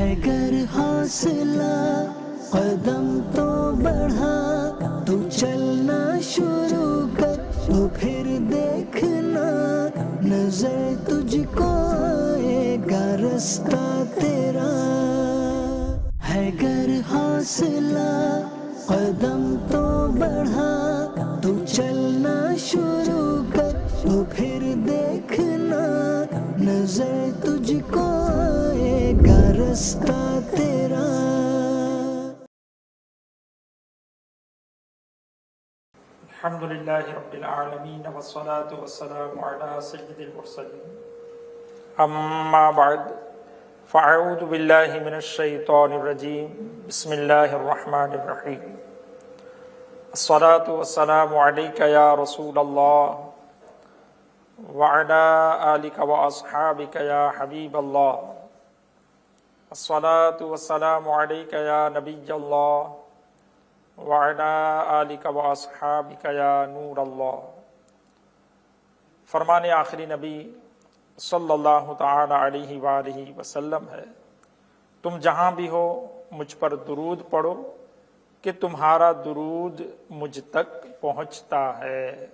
ہے گر حوصلہ قدم تو بڑھا، تو چلنا شروع کر تو پھر دیکھنا نظر تجھ کو آئے گا رستہ تیرا۔ ہے گر حوصلہ قدم تو بڑھا، تو چلنا شروع کر تو پھر دیکھنا نظر تجھ کو آئے گا رستہ تیرا۔ الحمد للہ رب العالمین والصلاة والسلام علی سید المرسلین، اما بعد فاعوذ باللہ من الشیطان الرجیم، بسم اللہ الرحمن الرحیم۔ الصلاة والسلام علیک یا رسول اللہ وعلی آلک واصحابک یا حبیب اللہ۔ الصلاة والسلام علیک یا نبی اللہ وعلی آلک واصحابک یا نور اللہ۔ فرمان آخری نبی صلی اللہ تعالی علیہ وآلہ وسلم ہے، تم جہاں بھی ہو مجھ پر درود پڑھو کہ تمہارا درود مجھ تک پہنچتا ہے۔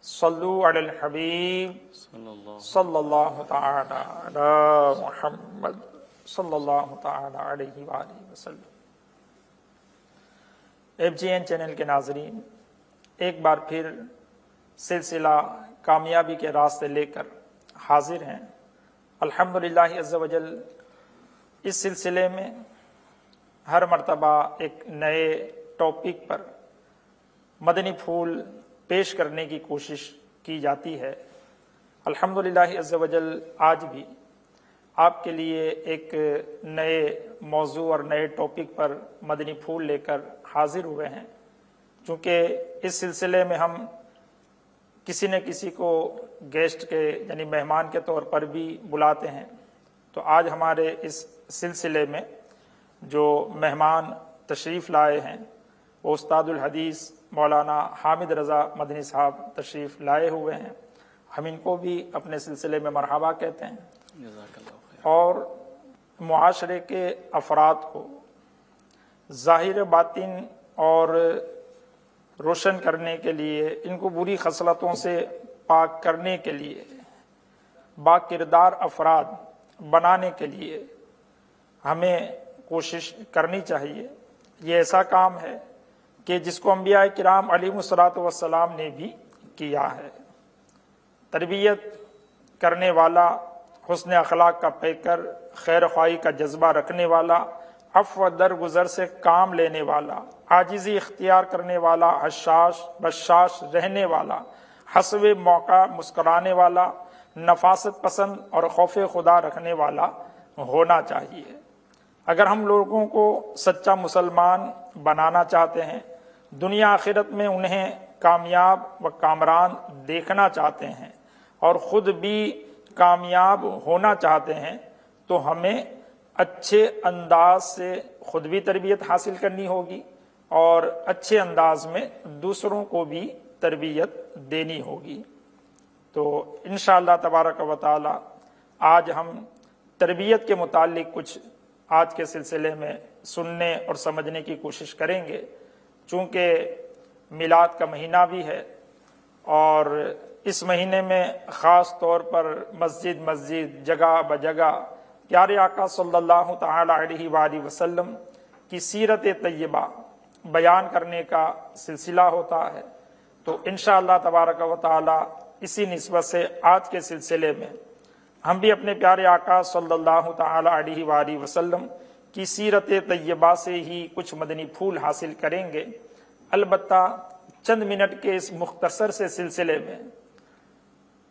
صلو علی الحبیب صلی اللہ تعالی علی محمد صلی اللہ تعالی علیہ وآلہ وسلم۔ FGN چینل کے ناظرین، ایک بار پھر سلسلہ کامیابی کے راستے لے کر حاضر ہیں الحمدللہ عز و جل۔ اس سلسلے میں ہر مرتبہ ایک نئے ٹاپک پر مدنی پھول پیش کرنے کی کوشش کی جاتی ہے۔ الحمدللہ عز و جل آج بھی آپ کے لیے ایک نئے موضوع اور نئے ٹاپک پر مدنی پھول لے کر حاضر ہوئے ہیں۔ چونکہ اس سلسلے میں ہم کسی نہ کسی کو گیسٹ کے یعنی مہمان کے طور پر بھی بلاتے ہیں، تو آج ہمارے اس سلسلے میں جو مہمان تشریف لائے ہیں وہ استاد الحدیث مولانا حامد رضا مدنی صاحب تشریف لائے ہوئے ہیں۔ ہم ان کو بھی اپنے سلسلے میں مرحبا کہتے ہیں، اور معاشرے کے افراد کو ظاہر باطن اور روشن کرنے کے لیے، ان کو بری خصلتوں سے پاک کرنے کے لیے، با کردار افراد بنانے کے لیے ہمیں کوشش کرنی چاہیے۔ یہ ایسا کام ہے کہ جس کو انبیاء کرام علیہم الصلوۃ والسلام نے بھی کیا ہے۔ تربیت کرنے والا، حسن اخلاق کا پیکر، خیر خواہی کا جذبہ رکھنے والا، عفو درگزر سے کام لینے والا، عاجزی اختیار کرنے والا، حشاش بشاش رہنے والا، حسب موقع مسکرانے والا، نفاست پسند اور خوف خدا رکھنے والا ہونا چاہیے۔ اگر ہم لوگوں کو سچا مسلمان بنانا چاہتے ہیں، دنیا آخرت میں انہیں کامیاب و کامران دیکھنا چاہتے ہیں، اور خود بھی کامیاب ہونا چاہتے ہیں، تو ہمیں اچھے انداز سے خود بھی تربیت حاصل کرنی ہوگی، اور اچھے انداز میں دوسروں کو بھی تربیت دینی ہوگی۔ تو انشاءاللہ تبارک و تعالی آج ہم تربیت کے متعلق کچھ آج کے سلسلے میں سننے اور سمجھنے کی کوشش کریں گے۔ چونکہ میلاد کا مہینہ بھی ہے، اور اس مہینے میں خاص طور پر مسجد جگہ بجگہ پیارے آقا صلی اللہ تعالی علیہ وآلہ وسلم کی سیرت طیبہ بیان کرنے کا سلسلہ ہوتا ہے۔ تو انشاءاللہ تبارک و تعالی اسی نسبت سے آج کے سلسلے میں ہم بھی اپنے پیارے آقا صلی اللہ تعالی علیہ وآلہ وسلم کی سیرت طیبہ سے ہی کچھ مدنی پھول حاصل کریں گے۔ البتہ چند منٹ کے اس مختصر سے سلسلے میں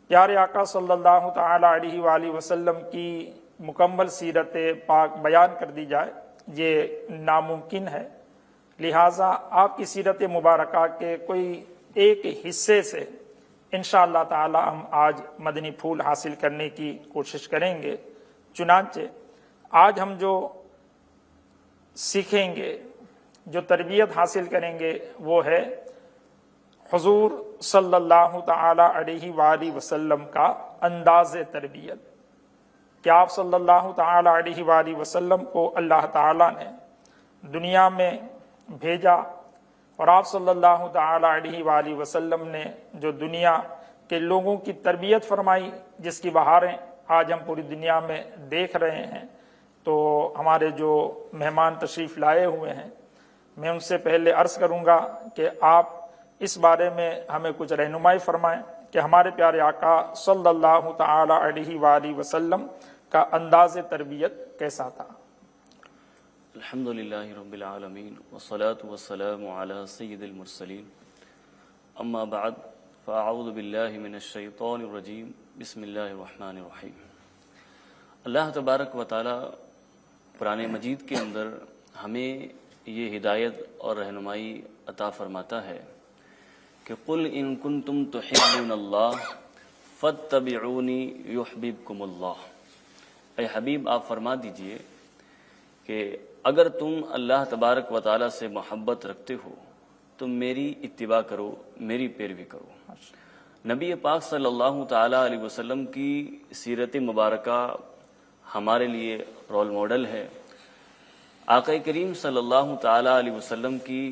پیارے آقا صلی اللہ تعالی علیہ وآلہ وسلم کی مکمل سیرت پاک بیان کر دی جائے، یہ ناممکن ہے۔ لہٰذا آپ کی سیرت مبارکہ کے کوئی ایک حصے سے انشاءاللہ تعالی ہم آج مدنی پھول حاصل کرنے کی کوشش کریں گے۔ چنانچہ آج ہم جو سیکھیں گے، جو تربیت حاصل کریں گے، وہ ہے حضور صلی اللہ تعالی علیہ وآلہ وسلم کا انداز تربیت۔ کہ آپ صلی اللہ تعالی علیہ وآلہ وسلم کو اللہ تعالی نے دنیا میں بھیجا، اور آپ صلی اللہ تعالی علیہ وآلہ وسلم نے جو دنیا کے لوگوں کی تربیت فرمائی، جس کی بہاریں آج ہم پوری دنیا میں دیکھ رہے ہیں، تو ہمارے جو مہمان تشریف لائے ہوئے ہیں، میں ان سے پہلے عرض کروں گا کہ آپ اس بارے میں ہمیں کچھ رہنمائی فرمائیں کہ ہمارے پیارے آقا صلی اللہ تعالی علیہ وآلہ وسلم کا انداز تربیت کیسا تھا۔ الحمدللہ رب العالمین والصلاة والسلام علی سید المرسلین، اما بعد فاعوذ باللہ من الشیطان الرجیم، بسم اللہ الرحمن الرحیم۔ اللہ تبارک و تعالی قرآن مجید کے اندر ہمیں یہ ہدایت اور رہنمائی عطا فرماتا ہے کہ قل ان کنتم تحبون اللہ فاتبعونی یحببکم اللہ۔ اے حبیب آپ فرما دیجئے کہ اگر تم اللہ تبارک و تعالی سے محبت رکھتے ہو تم میری اتباع کرو، میری پیروی کرو۔ نبی پاک صلی اللہ تعالی علیہ وسلم کی سیرت مبارکہ ہمارے لیے رول ماڈل ہے۔ آقا کریم صلی اللہ تعالی علیہ وسلم کی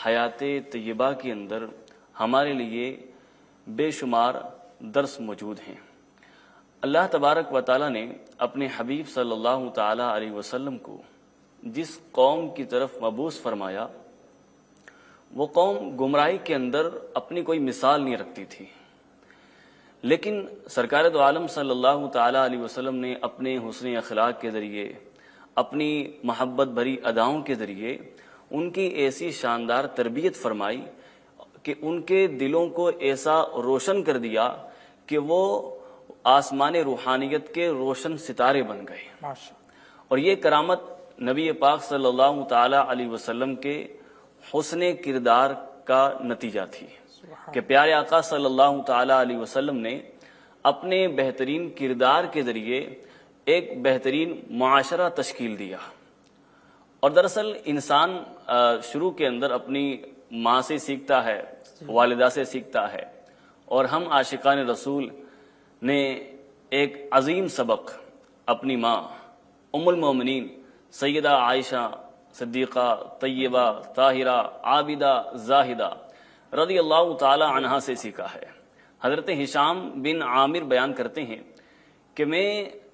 حیات طیبہ کے اندر ہمارے لیے بے شمار درس موجود ہیں۔ اللہ تبارک و تعالی نے اپنے حبیب صلی اللہ تعالی علیہ وسلم کو جس قوم کی طرف مبعوث فرمایا وہ قوم گمراہی کے اندر اپنی کوئی مثال نہیں رکھتی تھی، لیکن سرکار دو عالم صلی اللہ تعالی علیہ وسلم نے اپنے حسن اخلاق کے ذریعے، اپنی محبت بھری اداؤں کے ذریعے ان کی ایسی شاندار تربیت فرمائی کہ ان کے دلوں کو ایسا روشن کر دیا کہ وہ آسمان روحانیت کے روشن ستارے بن گئے۔ اور یہ کرامت نبی پاک صلی اللہ تعالی علیہ وسلم کے حسن کردار کا نتیجہ تھی کہ پیارے آقا صلی اللہ تعالی علیہ وسلم نے اپنے بہترین کردار کے ذریعے ایک بہترین معاشرہ تشکیل دیا۔ اور دراصل انسان شروع کے اندر اپنی ماں سے سیکھتا ہے، والدہ سے سیکھتا ہے، اور ہم عاشقان رسول نے ایک عظیم سبق اپنی ماں ام المومنین سیدہ عائشہ صدیقہ طیبہ طاہرہ عابدہ زاہدہ رضی اللہ تعالی عنہا سے سیکھا ہے۔ حضرت ہشام بن عامر بیان کرتے ہیں کہ میں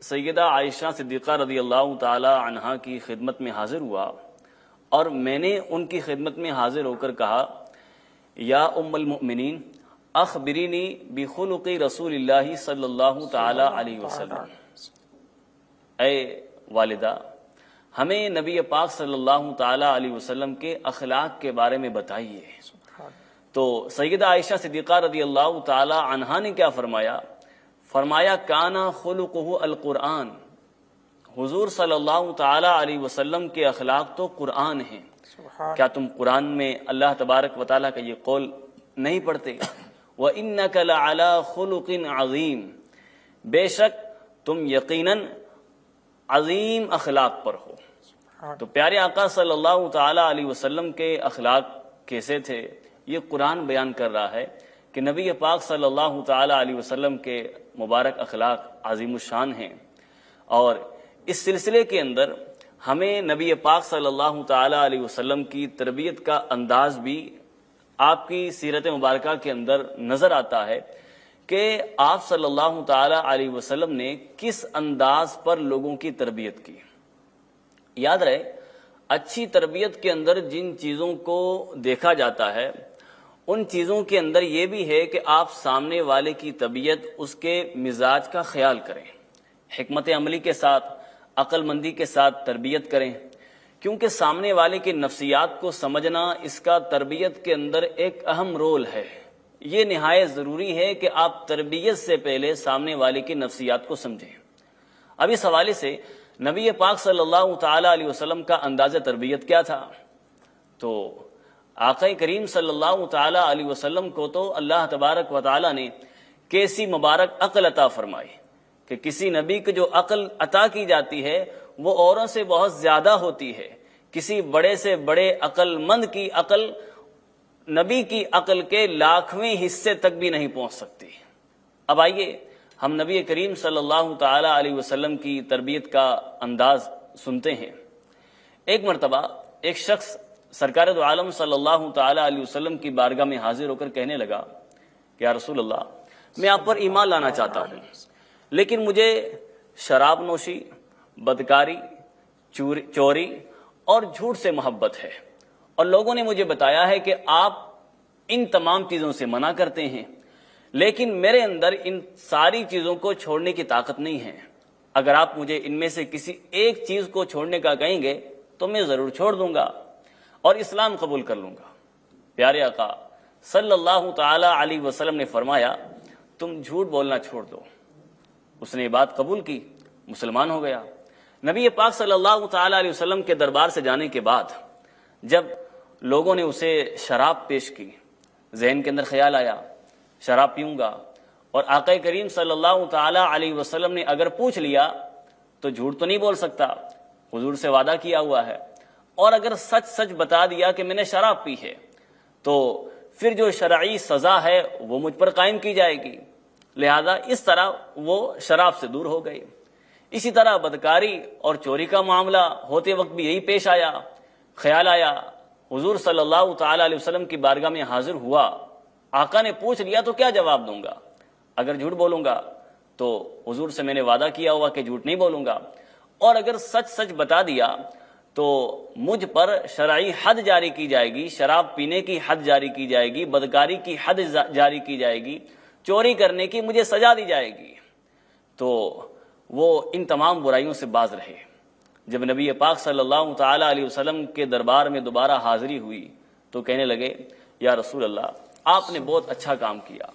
سیدہ عائشہ صدیقہ رضی اللہ تعالی عنہا کی خدمت میں حاضر ہوا اور میں نے ان کی خدمت میں حاضر ہو کر کہا، یا ام المؤمنین اخبرینی بخلق رسول اللہ صلی اللہ تعالی علیہ وسلم، اے والدہ ہمیں نبی پاک صلی اللہ تعالی علیہ وسلم کے اخلاق کے بارے میں بتائیے۔ تو سیدہ عائشہ صدیقہ رضی اللہ تعالی عنہا نے کیا فرمایا کانا خلقہ القرآن، حضور صلی اللہ تعالی علیہ وسلم کے اخلاق تو قرآن ہیں۔ کیا تم قرآن میں اللہ تبارک و تعالیٰ کا یہ قول نہیں پڑھتے؟ وَإِنَّكَ لَعَلَىٰ خُلُقٍ عَظِيمٍ، بے شک تم یقیناً عظیم اخلاق پر ہو۔ تو پیارے آقا صلی اللہ تعالی علیہ وسلم کے اخلاق کیسے تھے یہ قرآن بیان کر رہا ہے کہ نبی پاک صلی اللہ تعالی علیہ وسلم کے مبارک اخلاق عظیم الشان ہیں۔ اور اس سلسلے کے اندر ہمیں نبی پاک صلی اللہ تعالی علیہ وسلم کی تربیت کا انداز بھی آپ کی سیرت مبارکہ کے اندر نظر آتا ہے کہ آپ صلی اللہ تعالی علیہ وسلم نے کس انداز پر لوگوں کی تربیت کی۔ یاد رہے اچھی تربیت کے اندر جن چیزوں کو دیکھا جاتا ہے ان چیزوں کے اندر یہ بھی ہے کہ آپ سامنے والے کی طبیعت، اس کے مزاج کا خیال کریں، حکمت عملی کے ساتھ، عقل مندی کے ساتھ تربیت کریں، کیونکہ سامنے والے کی نفسیات کو سمجھنا اس کا تربیت کے اندر ایک اہم رول ہے۔ یہ نہایت ضروری ہے کہ آپ تربیت سے پہلے سامنے والے کی نفسیات کو سمجھیں۔ اب اس حوالے سے نبی پاک صلی اللہ تعالی علیہ وسلم کا انداز تربیت کیا تھا؟ تو آقا کریم صلی اللہ تعالی علیہ وسلم کو تو اللہ تبارک و تعالی نے کیسی مبارک عقل عطا فرمائی کہ کسی نبی کو جو عقل عطا کی جاتی ہے وہ اوروں سے بہت زیادہ ہوتی ہے۔ کسی بڑے سے بڑے عقل مند کی عقل نبی کی عقل کے 1,00,000ویں حصے تک بھی نہیں پہنچ سکتی۔ اب آئیے ہم نبی کریم صلی اللہ تعالی علیہ وسلم کی تربیت کا انداز سنتے ہیں۔ ایک مرتبہ ایک شخص سرکار دو عالم صلی اللہ تعالی علیہ وسلم کی بارگاہ میں حاضر ہو کر کہنے لگا کہ یا رسول اللہ، میں آپ پر ایمان لانا چاہتا ہوں، لیکن مجھے شراب نوشی، بدکاری، چوری اور جھوٹ سے محبت ہے، اور لوگوں نے مجھے بتایا ہے کہ آپ ان تمام چیزوں سے منع کرتے ہیں، لیکن میرے اندر ان ساری چیزوں کو چھوڑنے کی طاقت نہیں ہے۔ اگر آپ مجھے ان میں سے کسی ایک چیز کو چھوڑنے کا کہیں گے تو میں ضرور چھوڑ دوں گا اور اسلام قبول کر لوں گا۔ پیارے آقا صلی اللہ تعالی علیہ وسلم نے فرمایا، تم جھوٹ بولنا چھوڑ دو۔ اس نے یہ بات قبول کی، مسلمان ہو گیا۔ نبی پاک صلی اللہ تعالی علیہ وسلم کے دربار سے جانے کے بعد جب لوگوں نے اسے شراب پیش کی، ذہن کے اندر خیال آیا شراب پیوں گا، اور آقا کریم صلی اللہ تعالی علیہ وسلم نے اگر پوچھ لیا تو جھوٹ تو نہیں بول سکتا، حضور سے وعدہ کیا ہوا ہے، اور اگر سچ سچ بتا دیا کہ میں نے شراب پی ہے تو پھر جو شرعی سزا ہے وہ مجھ پر قائم کی جائے گی، لہذا اس طرح وہ شراب سے دور ہو گئے۔ اسی طرح بدکاری اور چوری کا معاملہ ہوتے وقت بھی یہی پیش آیا، خیال آیا، حضور صلی اللہ تعالی علیہ وسلم کی بارگاہ میں حاضر ہوا، آقا نے پوچھ لیا تو کیا جواب دوں گا؟ اگر جھوٹ بولوں گا تو حضور سے میں نے وعدہ کیا ہوا کہ جھوٹ نہیں بولوں گا، اور اگر سچ سچ بتا دیا تو مجھ پر شرعی حد جاری کی جائے گی، شراب پینے کی حد جاری کی جائے گی، بدکاری کی حد جاری کی جائے گی، چوری کرنے کی مجھے سزا دی جائے گی۔ تو وہ ان تمام برائیوں سے باز رہے۔ جب نبی پاک صلی اللہ تعالی علیہ وسلم کے دربار میں دوبارہ حاضری ہوئی تو کہنے لگے، یا رسول اللہ، آپ نے بہت اچھا کام کیا،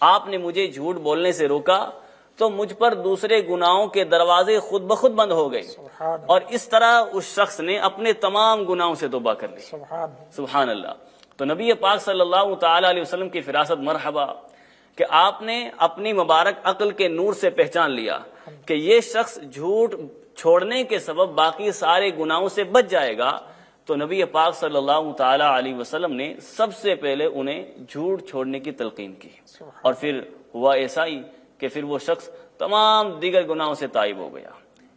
آپ نے مجھے جھوٹ بولنے سے روکا تو مجھ پر دوسرے گناہوں کے دروازے خود بخود بند ہو گئے، اور اس طرح اس شخص نے اپنے تمام گناہوں سے توبہ کر لی۔ سبحان اللہ۔ تو نبی پاک صلی اللہ تعالی علیہ وسلم کی فراست مرحبا کہ آپ نے اپنی مبارک عقل کے نور سے پہچان لیا کہ یہ شخص جھوٹ چھوڑنے کے سبب باقی سارے گناہوں سے بچ جائے گا، تو نبی پاک صلی اللہ تعالی علیہ وسلم نے سب سے پہلے انہیں جھوٹ چھوڑنے کی تلقین کی، اور پھر ہوا ایسا ہی کہ پھر وہ شخص تمام دیگر گناہوں سے تائب ہو گیا۔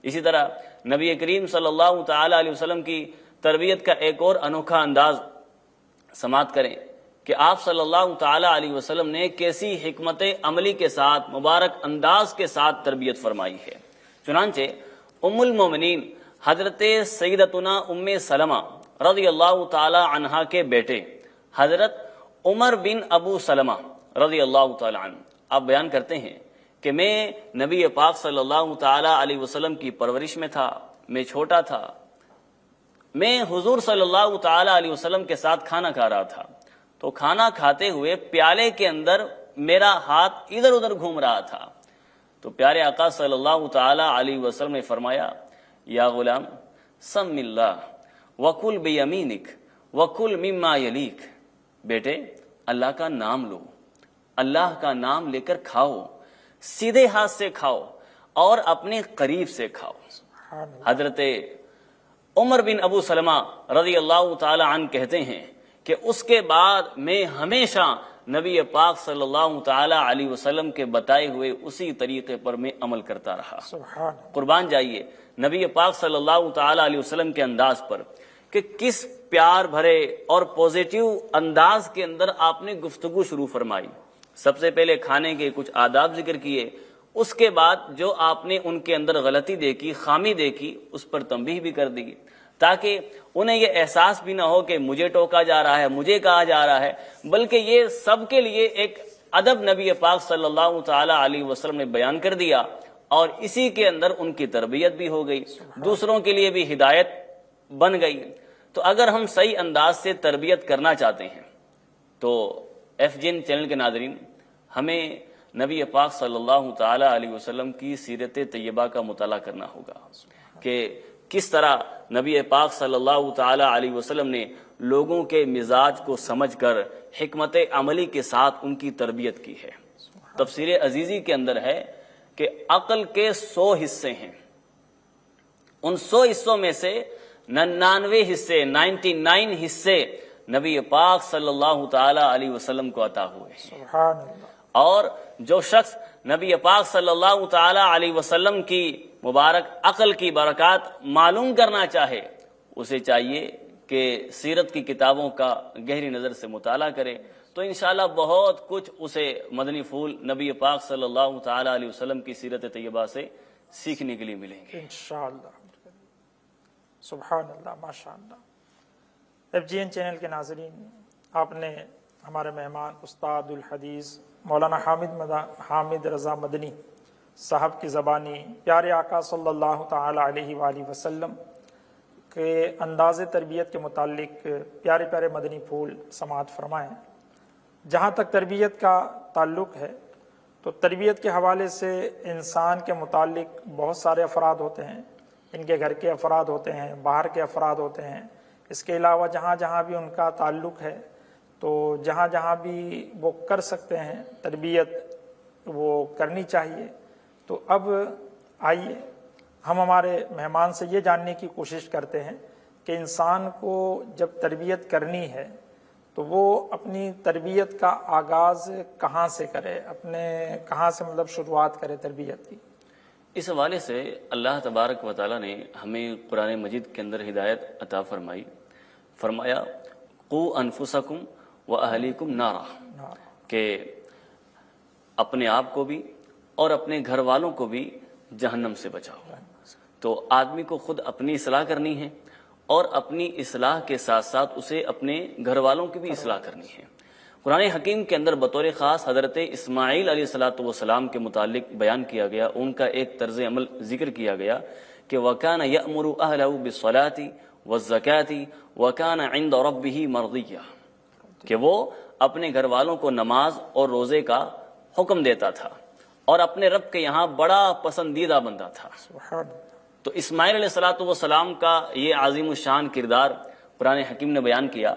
اسی طرح نبی کریم صلی اللہ تعالی علیہ وسلم کی تربیت کا ایک اور انوکھا انداز سماعت کریں کہ آپ صلی اللہ تعالی علیہ وسلم نے کیسی حکمت عملی کے ساتھ، مبارک انداز کے ساتھ تربیت فرمائی ہے۔ چنانچہ ام المومنین حضرت سیدتنا ام سلمہ رضی اللہ تعالی عنہا کے بیٹے حضرت عمر بن ابو سلمہ رضی اللہ تعالی عنہ آپ بیان کرتے ہیں کہ میں نبی پاک صلی اللہ تعالی علیہ وسلم کی پرورش میں تھا، میں چھوٹا تھا، میں حضور صلی اللہ تعالی علیہ وسلم کے ساتھ کھانا کھا رہا تھا، تو کھانا کھاتے ہوئے پیالے کے اندر میرا ہاتھ ادھر ادھر گھوم رہا تھا، تو پیارے آقا صلی اللہ تعالی علیہ وسلم نے فرمایا، یا غلام سم اللہ وکل بیمینک وکل مما یلیک، بیٹے اللہ کا نام لو، اللہ کا نام لے کر کھاؤ، سیدھے ہاتھ سے کھاؤ اور اپنے قریب سے کھاؤ۔ حضرت عمر بن ابو سلمہ رضی اللہ تعالی عنہ کہتے ہیں کہ اس کے بعد میں ہمیشہ نبی پاک صلی اللہ تعالی علیہ وسلم کے بتائے ہوئے اسی طریقے پر میں عمل کرتا رہا۔ قربان جائیے نبی پاک صلی اللہ تعالی علیہ وسلم کے انداز پر کہ کس پیار بھرے اور پوزیٹیو انداز کے اندر آپ نے گفتگو شروع فرمائی۔ سب سے پہلے کھانے کے کچھ آداب ذکر کیے، اس کے بعد جو آپ نے ان کے اندر غلطی دیکھی، خامی دیکھی، اس پر تنبیہ بھی کر دی، تاکہ انہیں یہ احساس بھی نہ ہو کہ مجھے ٹوکا جا رہا ہے، مجھے کہا جا رہا ہے، بلکہ یہ سب کے لیے ایک ادب نبی پاک صلی اللہ تعالی علیہ وسلم نے بیان کر دیا، اور اسی کے اندر ان کی تربیت بھی ہو گئی، دوسروں کے لیے بھی ہدایت بن گئی۔ تو اگر ہم صحیح انداز سے تربیت کرنا چاہتے ہیں تو ایف جین چینل کے ناظرین، ہمیں نبی پاک صلی اللہ تعالی علیہ وسلم کی سیرت طیبہ کا مطالعہ کرنا ہوگا کہ کس طرح نبی پاک صلی اللہ تعالی علیہ وسلم نے لوگوں کے مزاج کو سمجھ کر حکمت عملی کے ساتھ ان کی تربیت کی ہے۔ تفسیر عزیزی کے اندر ہے کہ عقل کے 100 حصے ہیں، ان 100 حصوں میں سے 99 حصے 99 حصے نبی پاک صلی اللہ تعالی علیہ وسلم کو عطا ہوئے ہیں، اور جو شخص نبی پاک صلی اللہ تعالی علیہ وسلم کی مبارک عقل کی برکات معلوم کرنا چاہے، اسے چاہیے کہ سیرت کی کتابوں کا گہری نظر سے مطالعہ کرے، تو انشاءاللہ بہت کچھ اسے مدنی پھول نبی پاک صلی اللہ تعالی علیہ وسلم کی سیرت طیبہ سے سیکھنے کے لیے ملیں گے انشاءاللہ۔ سبحان اللہ، ماشاءاللہ۔ FGN چینل کے ناظرین، آپ نے ہمارے مہمان استاد الحدیث مولانا حامد رضا مدنی صاحب کی زبانی پیارے آقا صلی اللہ تعالی علیہ وآلہ وسلم کے انداز تربیت کے متعلق پیارے پیارے مدنی پھول سماعت فرمائیں۔ جہاں تک تربیت کا تعلق ہے تو تربیت کے حوالے سے انسان کے متعلق بہت سارے افراد ہوتے ہیں، ان کے گھر کے افراد ہوتے ہیں، باہر کے افراد ہوتے ہیں، اس کے علاوہ جہاں جہاں بھی ان کا تعلق ہے تو جہاں جہاں بھی وہ کر سکتے ہیں تربیت وہ کرنی چاہیے۔ تو اب آئیے ہم ہمارے مہمان سے یہ جاننے کی کوشش کرتے ہیں کہ انسان کو جب تربیت کرنی ہے تو وہ اپنی تربیت کا آغاز کہاں سے کرے، کہاں سے شروعات کرے تربیت کی۔ اس حوالے سے اللہ تبارک و تعالیٰ نے ہمیں قرآن مجید کے اندر ہدایت عطا فرمایا قو انفسکم و اہلیکم نارا، کہ اپنے آپ کو بھی اور اپنے گھر والوں کو بھی جہنم سے بچاؤ۔ تو آدمی کو خود اپنی اصلاح کرنی ہے اور اپنی اصلاح کے ساتھ ساتھ اسے اپنے گھر والوں کی بھی اصلاح کرنی ہے۔ قرآن حکیم کے اندر بطور خاص حضرت اسماعیل علیہ السلام کے متعلق بیان کیا گیا، ان کا ایک طرز عمل ذکر کیا گیا کہ وَكَانَ يَأْمُرُ أَهْلَهُ بِالصَّلَاةِ وَالزَّكَاةِ وَكَانَ عِنْدَ رَبِّهِ مَرْضِيًّا، کہ وہ اپنے گھر والوں کو نماز اور روزے کا حکم دیتا تھا اور اپنے رب کے یہاں بڑا پسندیدہ بندہ تھا۔ تو اسماعیل علیہ السلام کا یہ عظیم الشان کردار قرآن حکیم نے بیان کیا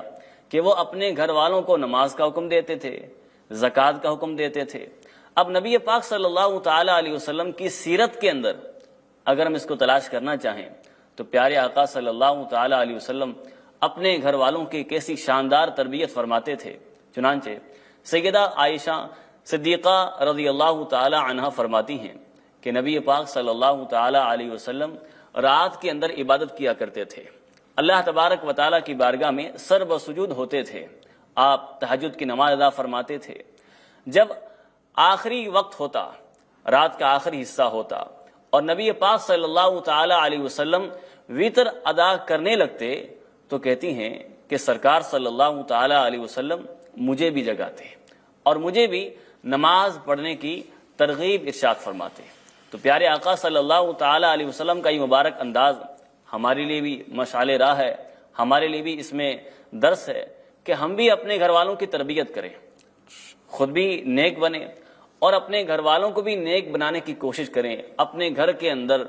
کہ وہ اپنے گھر والوں کو نماز کا حکم دیتے تھے، زکوٰۃ کا حکم دیتے تھے۔ اب نبی پاک صلی اللہ تعالی علیہ وسلم کی سیرت کے اندر اگر ہم اس کو تلاش کرنا چاہیں تو پیارے آقا صلی اللہ تعالی علیہ وسلم اپنے گھر والوں کی کیسی شاندار تربیت فرماتے تھے۔ چنانچہ سیدہ عائشہ صدیقہ رضی اللہ تعالی عنہا فرماتی ہیں کہ نبی پاک صلی اللہ تعالی علیہ وسلم رات کے اندر عبادت کیا کرتے تھے، اللہ تبارک و تعالیٰ کی بارگاہ میں سر بسجود ہوتے تھے، آپ تہجد کی نماز ادا فرماتے تھے۔ جب آخری وقت ہوتا، رات کا آخری حصہ ہوتا اور نبی پاک صلی اللہ تعالی علیہ وسلم وتر ادا کرنے لگتے تو کہتی ہیں کہ سرکار صلی اللہ تعالی علیہ وسلم مجھے بھی جگاتے اور مجھے بھی نماز پڑھنے کی ترغیب ارشاد فرماتے۔ تو پیارے آقا صلی اللہ تعالی علیہ وسلم کا یہ مبارک انداز ہمارے لیے بھی مشعل راہ ہے، ہمارے لیے بھی اس میں درس ہے کہ ہم بھی اپنے گھر والوں کی تربیت کریں، خود بھی نیک بنیں اور اپنے گھر والوں کو بھی نیک بنانے کی کوشش کریں، اپنے گھر کے اندر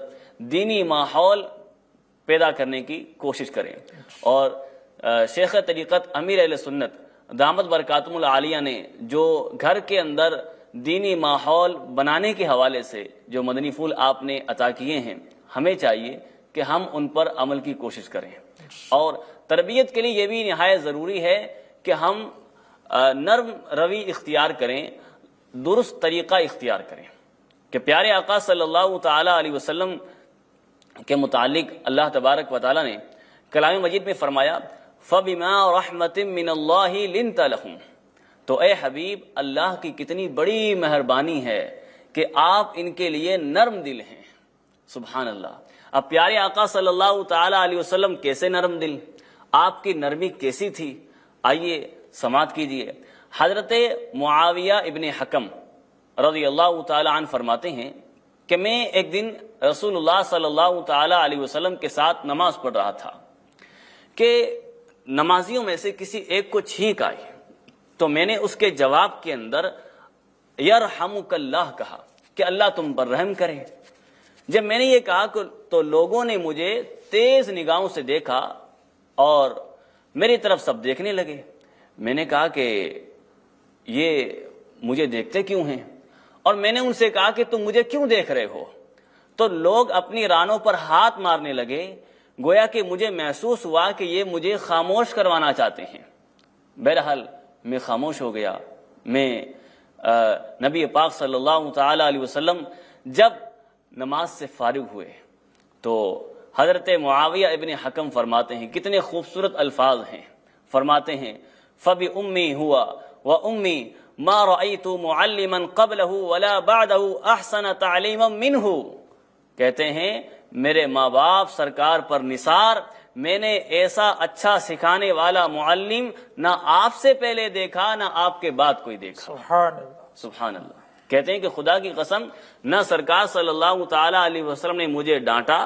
دینی ماحول پیدا کرنے کی کوشش کریں۔ اور شیخ طریقت امیر اہل سنت دامت برکاتہم العالیہ نے جو گھر کے اندر دینی ماحول بنانے کے حوالے سے جو مدنی پھول آپ نے عطا کیے ہیں، ہمیں چاہیے کہ ہم ان پر عمل کی کوشش کریں۔ اور تربیت کے لیے یہ بھی نہایت ضروری ہے کہ ہم نرم روی اختیار کریں، درست طریقہ اختیار کریں، کہ پیارے آقا صلی اللہ تعالی علیہ وسلم کے متعلق اللہ تبارک و تعالی نے کلام مجید میں فرمایا فَبِمَا رَحْمَةٍ مِّنَ اللَّهِ لِنْتَ لَهُمْ، تو اے حبیب اللہ کی کتنی بڑی مہربانی ہے کہ آپ ان کے لیے نرم دل ہیں۔ سبحان اللہ۔ اب پیارے آقا صلی اللہ تعالی علیہ وسلم کیسے نرم دل، آپ کی نرمی کیسی تھی، آئیے سماعت کیجئے۔ حضرت معاویہ ابن حکم رضی اللہ تعالی عنہ فرماتے ہیں کہ میں ایک دن رسول اللہ صلی اللہ تعالی علیہ وسلم کے ساتھ نماز پڑھ رہا تھا کہ نمازیوں میں سے کسی ایک کو چھینک آئی، تو میں نے اس کے جواب کے اندر یرحمک اللہ کہا کہ اللہ تم پر رحم کرے۔ جب میں نے یہ کہا تو لوگوں نے مجھے تیز نگاہوں سے دیکھا اور میری طرف سب دیکھنے لگے۔ میں نے کہا کہ یہ مجھے دیکھتے کیوں ہیں، اور میں نے ان سے کہا کہ تم مجھے کیوں دیکھ رہے ہو، تو لوگ اپنی رانوں پر ہاتھ مارنے لگے، گویا کہ مجھے محسوس ہوا کہ یہ مجھے خاموش کروانا چاہتے ہیں۔ بہرحال میں خاموش ہو گیا، میں نبی پاک صلی اللہ تعالی علیہ وسلم جب نماز سے فارغ ہوئے تو حضرت معاویہ ابن حکم فرماتے ہیں، کتنے خوبصورت الفاظ ہیں، فرماتے ہیں فَبِأُمِّي هُوَ وَأُمِّي مَا رَأَيْتُ مُعَلِّمًا قَبْلَهُ وَلَا بَعْدَهُ أَحْسَنَ تَعْلِيمًا مِنْهُ، کہتے ہیں میرے ماں باپ سرکار پر نثار، میں نے ایسا اچھا سکھانے والا معلم نہ آپ سے پہلے دیکھا نہ آپ کے بعد کوئی دیکھا۔ سبحان اللہ۔ سبحان اللہ۔ کہتے ہیں کہ خدا کی قسم نہ سرکار صلی اللہ تعالی علیہ وسلم نے مجھے ڈانٹا،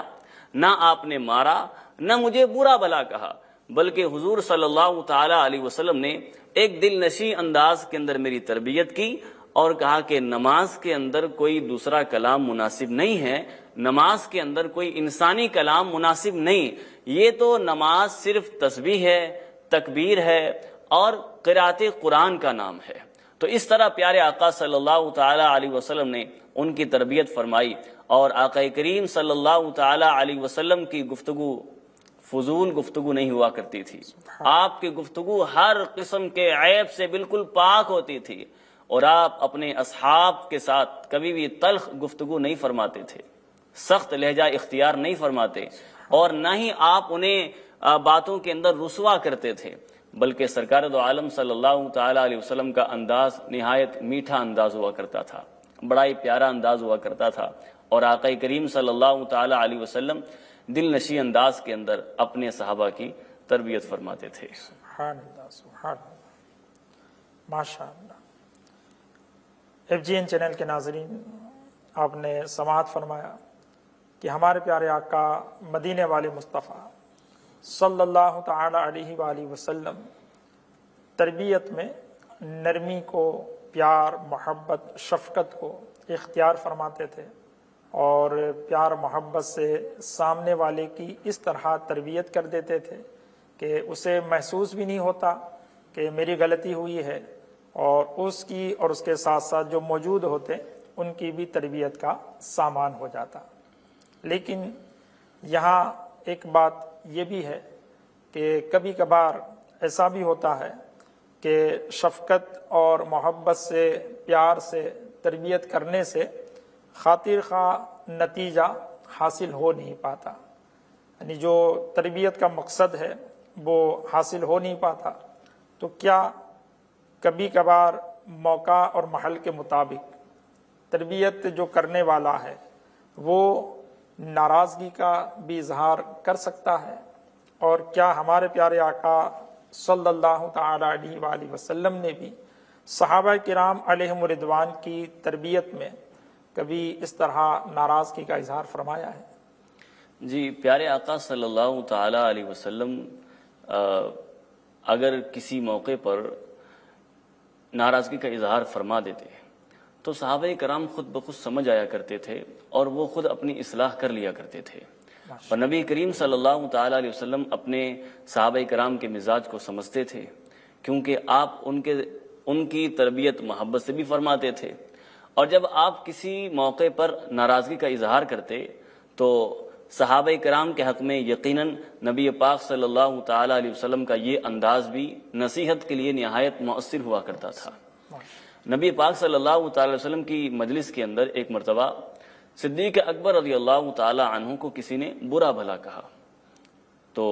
نہ آپ نے مارا، نہ مجھے برا بھلا کہا، بلکہ حضور صلی اللہ تعالی علیہ وسلم نے ایک دل نشیں انداز کے اندر میری تربیت کی اور کہا کہ نماز کے اندر کوئی دوسرا کلام مناسب نہیں ہے، نماز کے اندر کوئی انسانی کلام مناسب نہیں، یہ تو نماز صرف تسبیح ہے، تکبیر ہے اور قرأت قرآن کا نام ہے۔ تو اس طرح پیارے آقا صلی اللہ تعالی علیہ وسلم نے ان کی تربیت فرمائی، اور آقا کریم صلی اللہ تعالی علیہ وسلم کی گفتگو فضول گفتگو نہیں ہوا کرتی تھی، آپ کی گفتگو ہر قسم کے عیب سے بالکل پاک ہوتی تھی، اور آپ اپنے اصحاب کے ساتھ کبھی بھی تلخ گفتگو نہیں فرماتے تھے، سخت لہجہ اختیار نہیں فرماتے، اور نہ ہی آپ انہیں باتوں کے اندر رسوا کرتے تھے، بلکہ سرکار دو عالم صلی اللہ تعالی علیہ وسلم کا انداز نہایت میٹھا انداز ہوا کرتا تھا، بڑا ہی پیارا انداز ہوا کرتا تھا، اور آقا کریم صلی اللہ تعالی علیہ وسلم دل نشیں انداز کے اندر اپنے صحابہ کی تربیت فرماتے تھے۔ سبحان اللہ، سبحان اللہ، ماشاء اللہ۔ FGN چینل کے ناظرین، آپ نے سماعت فرمایا کہ ہمارے پیارے آقا مدینے والے مصطفیٰ صلی اللہ تعالی علیہ وآلہ وسلم تربیت میں نرمی کو، پیار، محبت، شفقت کو اختیار فرماتے تھے، اور پیار محبت سے سامنے والے کی اس طرح تربیت کر دیتے تھے کہ اسے محسوس بھی نہیں ہوتا کہ میری غلطی ہوئی ہے، اور اس کی اور اس کے ساتھ ساتھ جو موجود ہوتے ان کی بھی تربیت کا سامان ہو جاتا۔ لیکن یہاں ایک بات یہ بھی ہے کہ کبھی کبھار ایسا بھی ہوتا ہے کہ شفقت اور محبت سے، پیار سے تربیت کرنے سے خاطر خواہ نتیجہ حاصل ہو نہیں پاتا، یعنی جو تربیت کا مقصد ہے وہ حاصل ہو نہیں پاتا۔ تو کیا کبھی کبھار موقع اور محل کے مطابق تربیت جو کرنے والا ہے وہ ناراضگی کا بھی اظہار کر سکتا ہے؟ اور کیا ہمارے پیارے آقا صلی اللہ تعالی علیہ وآلہ وسلم نے بھی صحابہ کرام علیہم رضوان کی تربیت میں کبھی اس طرح ناراضگی کا اظہار فرمایا ہے؟ جی، پیارے آقا صلی اللہ تعالی علیہ وسلم اگر کسی موقع پر ناراضگی کا اظہار فرما دیتے تو صحابہ کرام خود بخود سمجھ آیا کرتے تھے، اور وہ خود اپنی اصلاح کر لیا کرتے تھے، اور نبی کریم صلی اللہ تعالی علیہ وسلم اپنے صحابہ کرام کے مزاج کو سمجھتے تھے، کیونکہ آپ ان کی تربیت محبت سے بھی فرماتے تھے، اور جب آپ کسی موقع پر ناراضگی کا اظہار کرتے تو صحابہ کرام کے حق میں یقیناً نبی پاک صلی اللہ تعالی علیہ وسلم کا یہ انداز بھی نصیحت کے لیے نہایت مؤثر ہوا کرتا تھا۔ نبی پاک صلی اللہ تعالی علیہ وسلم کی مجلس کے اندر ایک مرتبہ صدیق اکبر رضی اللہ تعالی عنہ کو کسی نے برا بھلا کہا، تو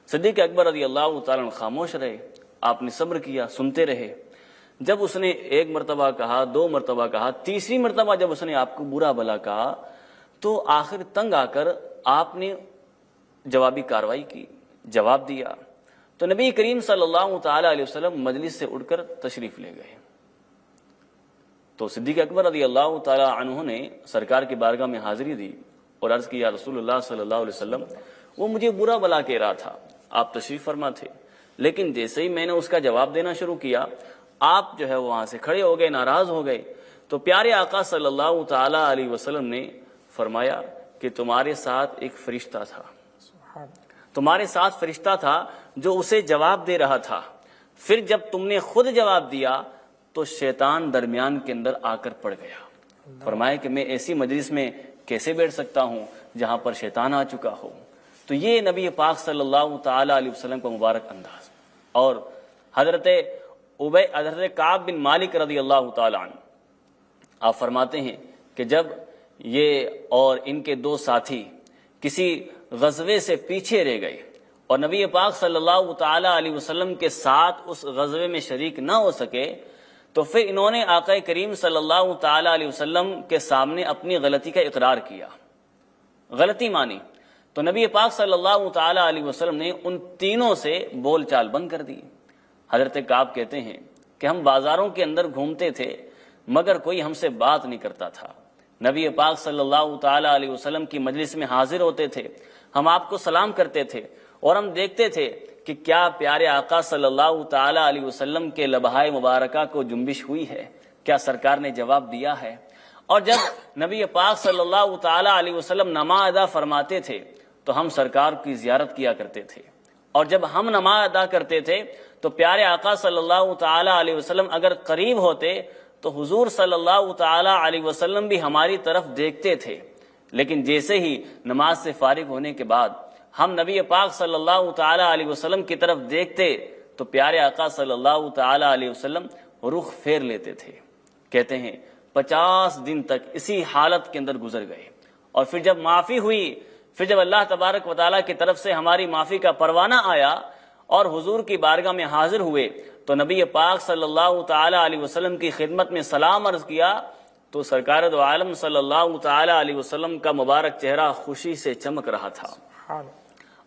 صدیق اکبر رضی اللہ تعالی عنہ خاموش رہے، آپ نے صبر کیا، سنتے رہے۔ جب اس نے ایک مرتبہ کہا، دو مرتبہ کہا، تیسری مرتبہ جب اس نے آپ کو برا بھلا کہا تو آخر تنگ آ کر آپ نے جوابی کارروائی کی، جواب دیا، تو نبی کریم صلی اللہ تعالی علیہ وسلم مجلس سے اٹھ کر تشریف لے گئے۔ تو صدیق اکبر رضی اللہ تعالی عنہ نے سرکار کی بارگاہ میں حاضری دی اور عرض کیا، رسول اللہ صلی اللہ علیہ وسلم وہ مجھے برا بھلا کہہ رہا تھا، آپ تشریف فرما تھے، لیکن جیسے ہی میں نے اس کا جواب دینا شروع کیا آپ جو ہے وہاں سے کھڑے ہو گئے، ناراض ہو گئے۔ تو پیارے آقا صلی اللہ تعالی علیہ وسلم نے فرمایا کہ تمہارے ساتھ ایک فرشتہ تھا، تمہارے ساتھ فرشتہ تھا جو اسے جواب دے رہا تھا، پھر جب تم نے خود جواب دیا تو شیطان درمیان کے اندر آ کر پڑ گیا۔ فرمایا کہ میں ایسی مجلس میں کیسے بیٹھ سکتا ہوں جہاں پر شیطان آ چکا ہو۔ تو یہ نبی پاک صلی اللہ تعالی علیہ وسلم کا مبارک انداز۔ اور حضرت حضرت کعب بن مالک رضی اللہ تعالی عنہ آپ فرماتے ہیں کہ جب یہ اور ان کے دو ساتھی کسی غزوے سے پیچھے رہ گئے اور نبی پاک صلی اللہ تعالی علیہ وسلم کے ساتھ اس غزوے میں شریک نہ ہو سکے تو پھر انہوں نے آقا کریم صلی اللہ تعالی علیہ وسلم کے سامنے اپنی غلطی کا اقرار کیا، غلطی مانی، تو نبی پاک صلی اللہ تعالی علیہ وسلم نے ان تینوں سے بول چال بند کر دی۔ حضرت کعب کہتے ہیں کہ ہم بازاروں کے اندر گھومتے تھے مگر کوئی ہم سے بات نہیں کرتا تھا، نبی پاک صلی اللہ تعالی علیہ وسلم کی مجلس میں حاضر ہوتے تھے، ہم آپ کو سلام کرتے تھے اور ہم دیکھتے تھے کہ کیا پیارے آقا صلی اللہ تعالی علیہ وسلم کے لبہائے مبارکہ کو جنبش ہوئی ہے، کیا سرکار نے جواب دیا ہے۔ اور جب نبی پاک صلی اللہ تعالی علیہ وسلم نماز ادا فرماتے تھے تو ہم سرکار کی زیارت کیا کرتے تھے، اور جب ہم نماز ادا کرتے تھے تو پیارے آقا صلی اللہ تعالی علیہ وسلم اگر قریب ہوتے تو حضور صلی اللہ تعالی علیہ وسلم بھی ہماری طرف دیکھتے تھے، لیکن جیسے ہی نماز سے فارغ ہونے کے بعد ہم نبی پاک صلی اللہ تعالی علیہ وسلم کی طرف دیکھتے تو پیارے آقا صلی اللہ تعالی علیہ وسلم رخ پھیر لیتے تھے۔ کہتے ہیں 50 دن تک اسی حالت کے اندر گزر گئے، اور پھر جب معافی ہوئی، پھر جب اللہ تبارک و تعالیٰ کی طرف سے ہماری معافی کا پروانہ آیا اور حضور کی بارگاہ میں حاضر ہوئے تو نبی پاک صلی اللہ تعالی علیہ وسلم کی خدمت میں سلام عرض کیا تو سرکار دو عالم صلی اللہ تعالی علیہ وسلم کا مبارک چہرہ خوشی سے چمک رہا تھا۔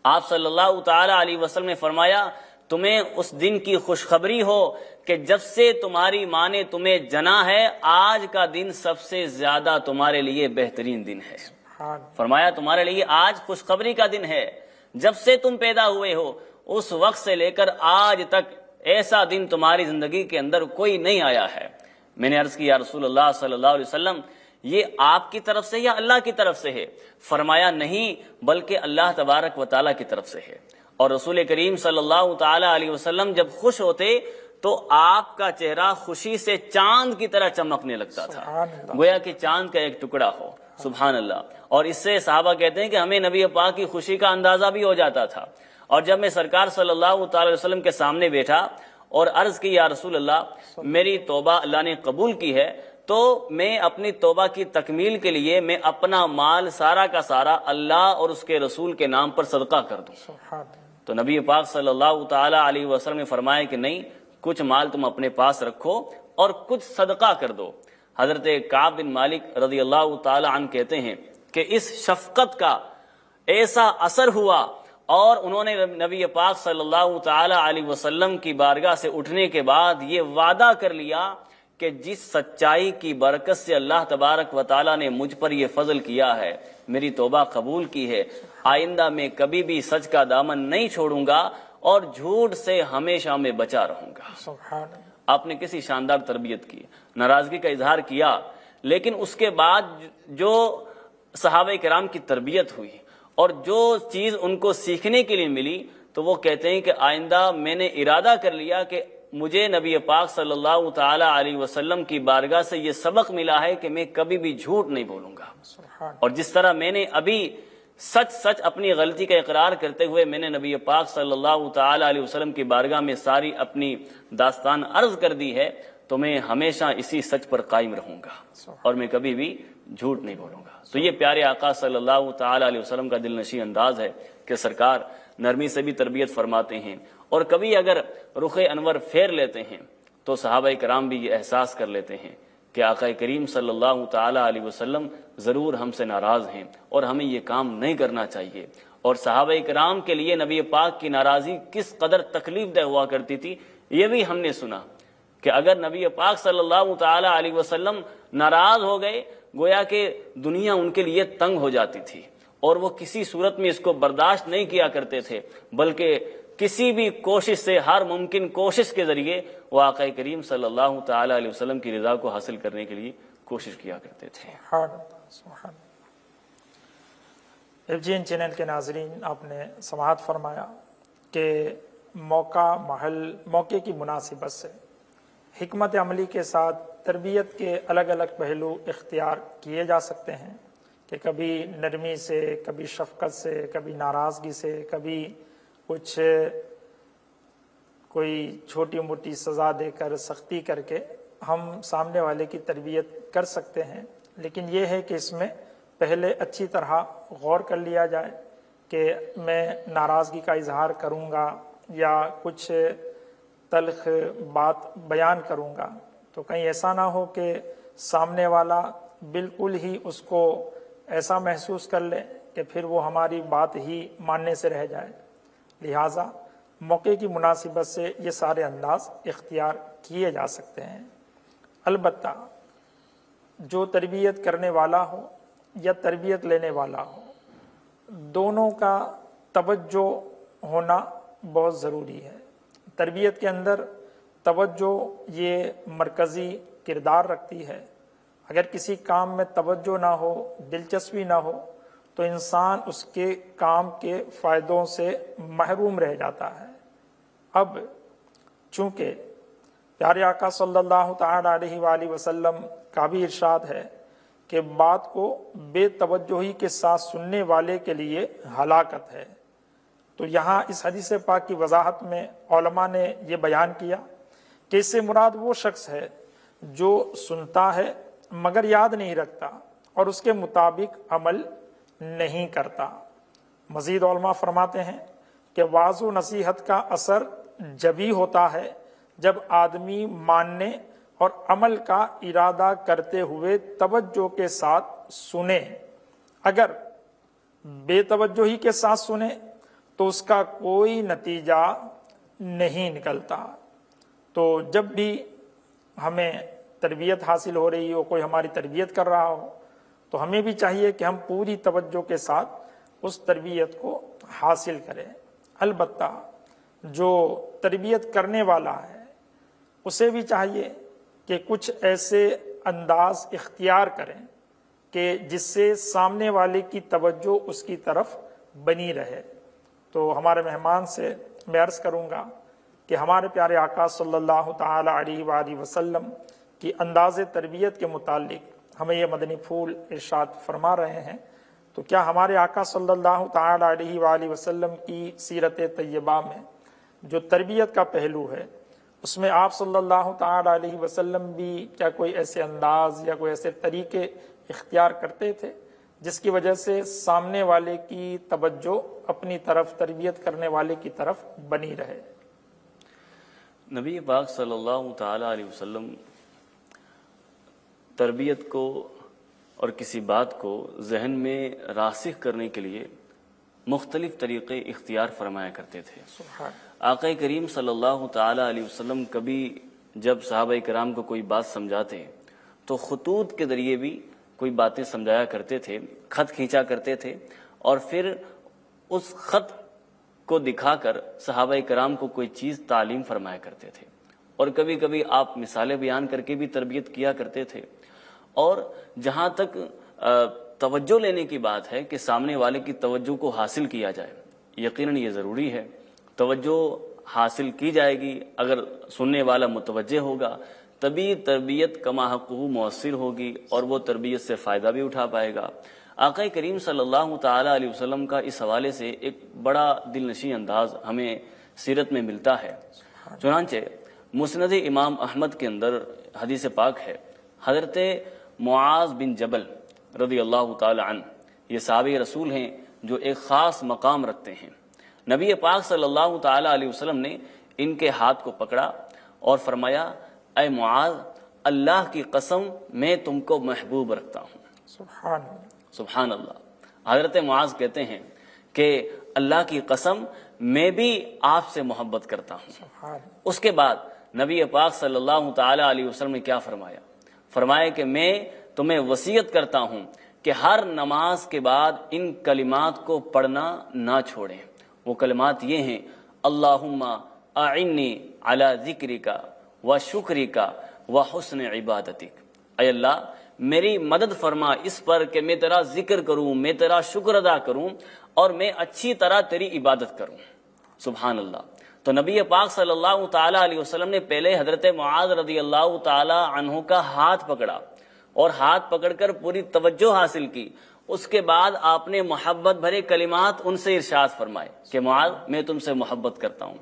آپ صلی اللہ تعالی علیہ وسلم نے فرمایا تمہیں اس دن کی خوشخبری ہو کہ جب سے تمہاری ماں نے تمہیں جنا ہے آج کا دن سب سے زیادہ تمہارے لیے بہترین دن ہے۔ فرمایا تمہارے لیے آج خوشخبری کا دن ہے، جب سے تم پیدا ہوئے ہو اس وقت سے لے کر آج تک ایسا دن تمہاری زندگی کے اندر کوئی نہیں آیا ہے۔ میں نے عرض کی یا رسول اللہ صلی اللہ علیہ وسلم یہ آپ کی طرف سے یا اللہ کی طرف سے ہے؟ فرمایا نہیں بلکہ اللہ تبارک و تعالیٰ کی طرف سے ہے۔ اور رسول کریم صلی اللہ تعالی علیہ وسلم جب خوش ہوتے تو آپ کا چہرہ خوشی سے چاند کی طرح چمکنے لگتا تھا، گویا کہ چاند کا ایک ٹکڑا ہو۔ سبحان اللہ۔ اور اس سے صحابہ کہتے ہیں کہ ہمیں نبی پاک کی خوشی کا اندازہ بھی ہو جاتا تھا۔ اور جب میں سرکار صلی اللہ تعالی علیہ وسلم کے سامنے بیٹھا اور عرض کی یا رسول اللہ میری توبہ اللہ نے قبول کی ہے تو میں اپنی توبہ کی تکمیل کے لیے میں اپنا مال سارا کا سارا اللہ اور اس کے رسول کے نام پر صدقہ کر دوں۔ تو نبی پاک صلی اللہ تعالی علیہ وسلم نے فرمایا کہ نہیں، کچھ مال تم اپنے پاس رکھو اور کچھ صدقہ کر دو۔ حضرت کعب بن مالک رضی اللہ تعالی عنہ کہتے ہیں کہ اس شفقت کا ایسا اثر ہوا اور انہوں نے نبی پاک صلی اللہ تعالی علیہ وسلم کی بارگاہ سے اٹھنے کے بعد یہ وعدہ کر لیا کہ جس سچائی کی برکت سے اللہ تبارک و تعالیٰ نے مجھ پر یہ فضل کیا ہے، میری توبہ قبول کی ہے، آئندہ میں کبھی بھی سچ کا دامن نہیں چھوڑوں گا اور جھوٹ سے ہمیشہ میں بچا رہوں گا۔ آپ نے کسی شاندار تربیت کی، ناراضگی کا اظہار کیا، لیکن اس کے بعد جو صحابہ کرام کی تربیت ہوئی اور جو چیز ان کو سیکھنے کے لیے ملی تو وہ کہتے ہیں کہ آئندہ میں نے ارادہ کر لیا کہ مجھے نبی پاک صلی اللہ تعالی علیہ وسلم کی بارگاہ سے یہ سبق ملا ہے کہ میں کبھی بھی جھوٹ نہیں بولوں گا، اور جس طرح میں نے ابھی سچ اپنی غلطی کا اقرار کرتے ہوئے میں نے نبی پاک صلی اللہ تعالی علیہ وسلم کی بارگاہ میں ساری اپنی داستان عرض کر دی ہے تو میں ہمیشہ اسی سچ پر قائم رہوں گا اور میں کبھی بھی جھوٹ نہیں بولوں گا۔ تو یہ پیارے آقا صلی اللہ تعالی علیہ وسلم کا دل نشین انداز ہے کہ سرکار نرمی سے بھی تربیت فرماتے ہیں، اور کبھی اگر رخ انور پھیر لیتے ہیں تو صحابہ کرام بھی یہ احساس کر لیتے ہیں کہ آقا کریم صلی اللہ تعالی علیہ وسلم ضرور ہم سے ناراض ہیں اور ہمیں یہ کام نہیں کرنا چاہیے۔ اور صحابہ کرام کے لیے نبی پاک کی ناراضی کس قدر تکلیف دہ ہوا کرتی تھی یہ بھی ہم نے سنا کہ اگر نبی پاک صلی اللہ تعالی علیہ وسلم ناراض ہو گئے گویا کہ دنیا ان کے لیے تنگ ہو جاتی تھی، اور وہ کسی صورت میں اس کو برداشت نہیں کیا کرتے تھے، بلکہ کسی بھی کوشش سے، ہر ممکن کوشش کے ذریعے وہ آقا کریم صلی اللہ تعالی علیہ وسلم کی رضا کو حاصل کرنے کے لیے کوشش کیا کرتے تھے۔ FGN چینل کے ناظرین، آپ نے سماعت فرمایا کہ موقع کی مناسبت سے حکمت عملی کے ساتھ تربیت کے الگ الگ پہلو اختیار کیے جا سکتے ہیں کہ کبھی نرمی سے، کبھی شفقت سے، کبھی ناراضگی سے، کبھی کچھ کوئی چھوٹی موٹی سزا دے کر سختی کر کے ہم سامنے والے کی تربیت کر سکتے ہیں، لیکن یہ ہے کہ اس میں پہلے اچھی طرح غور کر لیا جائے کہ میں ناراضگی کا اظہار کروں گا یا کچھ تلخ بات بیان کروں گا تو کہیں ایسا نہ ہو کہ سامنے والا بالکل ہی اس کو ایسا محسوس کر لے کہ پھر وہ ہماری بات ہی ماننے سے رہ جائے۔ لہٰذا موقع کی مناسبت سے یہ سارے انداز اختیار کیے جا سکتے ہیں۔ البتہ جو تربیت کرنے والا ہو یا تربیت لینے والا ہو، دونوں کا توجہ ہونا بہت ضروری ہے۔ تربیت کے اندر توجہ یہ مرکزی کردار رکھتی ہے۔ اگر کسی کام میں توجہ نہ ہو، دلچسپی نہ ہو تو انسان اس کے کام کے فائدوں سے محروم رہ جاتا ہے۔ اب چونکہ پیارے آقا صلی اللہ تعالی علیہ وآلہ وسلم کا بھی ارشاد ہے کہ بات کو بے توجہی کے ساتھ سننے والے کے لیے ہلاکت ہے، تو یہاں اس حدیث پاک کی وضاحت میں علماء نے یہ بیان کیا کہ اس سے مراد وہ شخص ہے جو سنتا ہے مگر یاد نہیں رکھتا اور اس کے مطابق عمل نہیں کرتا۔ مزید علماء فرماتے ہیں کہ وعظ و نصیحت کا اثر جبھی ہوتا ہے جب آدمی ماننے اور عمل کا ارادہ کرتے ہوئے توجہ کے ساتھ سنے۔ اگر بے توجہی کے ساتھ سنے تو اس کا کوئی نتیجہ نہیں نکلتا۔ تو جب بھی ہمیں تربیت حاصل ہو رہی ہو، کوئی ہماری تربیت کر رہا ہو، تو ہمیں بھی چاہیے کہ ہم پوری توجہ کے ساتھ اس تربیت کو حاصل کریں۔ البتہ جو تربیت کرنے والا ہے اسے بھی چاہیے کہ کچھ ایسے انداز اختیار کریں کہ جس سے سامنے والے کی توجہ اس کی طرف بنی رہے۔ تو ہمارے مہمان سے میں عرض کروں گا کہ ہمارے پیارے آقا صلی اللہ تعالی علیہ وآلہ وسلم کی انداز تربیت کے متعلق ہمیں یہ مدنی پھول ارشاد فرما رہے ہیں، تو کیا ہمارے آقا صلی اللہ تعالی علیہ وآلہ وسلم کی سیرت طیبہ میں جو تربیت کا پہلو ہے اس میں آپ صلی اللہ تعالی علیہ وسلم بھی کیا کوئی ایسے انداز یا کوئی ایسے طریقے اختیار کرتے تھے جس کی وجہ سے سامنے والے کی توجہ اپنی طرف، تربیت کرنے والے کی طرف بنی رہے؟ نبی پاک صلی اللہ تعالی علیہ وسلم تربیت کو اور کسی بات کو ذہن میں راسخ کرنے کے لیے مختلف طریقے اختیار فرمایا کرتے تھے۔ آقا کریم صلی اللہ تعالی علیہ وسلم کبھی جب صحابہ کرام کو کوئی بات سمجھاتے تو خطوط کے ذریعے بھی کوئی باتیں سمجھایا کرتے تھے، خط کھینچا کرتے تھے اور پھر اس خط کو دکھا کر صحابہ کرام کو کوئی چیز تعلیم فرمایا کرتے تھے، اور کبھی کبھی آپ مثالیں بیان کر کے بھی تربیت کیا کرتے تھے۔ اور جہاں تک توجہ لینے کی بات ہے کہ سامنے والے کی توجہ کو حاصل کیا جائے، یقیناً یہ ضروری ہے۔ توجہ حاصل کی جائے گی، اگر سننے والا متوجہ ہوگا تبھی تربیت کما حقہ مؤثر ہوگی اور وہ تربیت سے فائدہ بھی اٹھا پائے گا۔ آقا کریم صلی اللہ تعالی علیہ وسلم کا اس حوالے سے ایک بڑا دل نشین انداز ہمیں سیرت میں ملتا ہے۔ چنانچہ مسند امام احمد کے اندر حدیث پاک ہے، حضرت معاذ بن جبل رضی اللہ تعالی عنہ، یہ صحابی رسول ہیں جو ایک خاص مقام رکھتے ہیں۔ نبی پاک صلی اللہ تعالی علیہ وسلم نے ان کے ہاتھ کو پکڑا اور فرمایا، اے معاذ، اللہ کی قسم میں تم کو محبوب رکھتا ہوں۔ سبحان اللہ۔ حضرت معاذ کہتے ہیں کہ اللہ کی قسم میں بھی آپ سے محبت کرتا ہوں۔ اس کے بعد نبی پاک صلی اللہ تعالی علیہ وسلم نے کیا فرمایا؟ فرمایا کہ میں تمہیں وصیت کرتا ہوں کہ ہر نماز کے بعد ان کلمات کو پڑھنا نہ چھوڑیں۔ وہ کلمات یہ ہیں، اللہم اعنی علی ذکرک و شکرک و حسن عبادتک، اے اللہ میری مدد فرما اس پر کہ میں تیرا ذکر کروں، میں تیرا شکر ادا کروں اور میں اچھی طرح تیری عبادت کروں۔ سبحان اللہ۔ تو نبی پاک صلی اللہ تعالی علیہ وسلم نے پہلے حضرت معاذ رضی اللہ تعالی عنہ کا ہاتھ پکڑا اور ہاتھ پکڑ کر پوری توجہ حاصل کی۔ اس کے بعد آپ نے محبت بھرے کلمات ان سے ارشاد فرمائے کہ معاذ میں تم سے محبت کرتا ہوں۔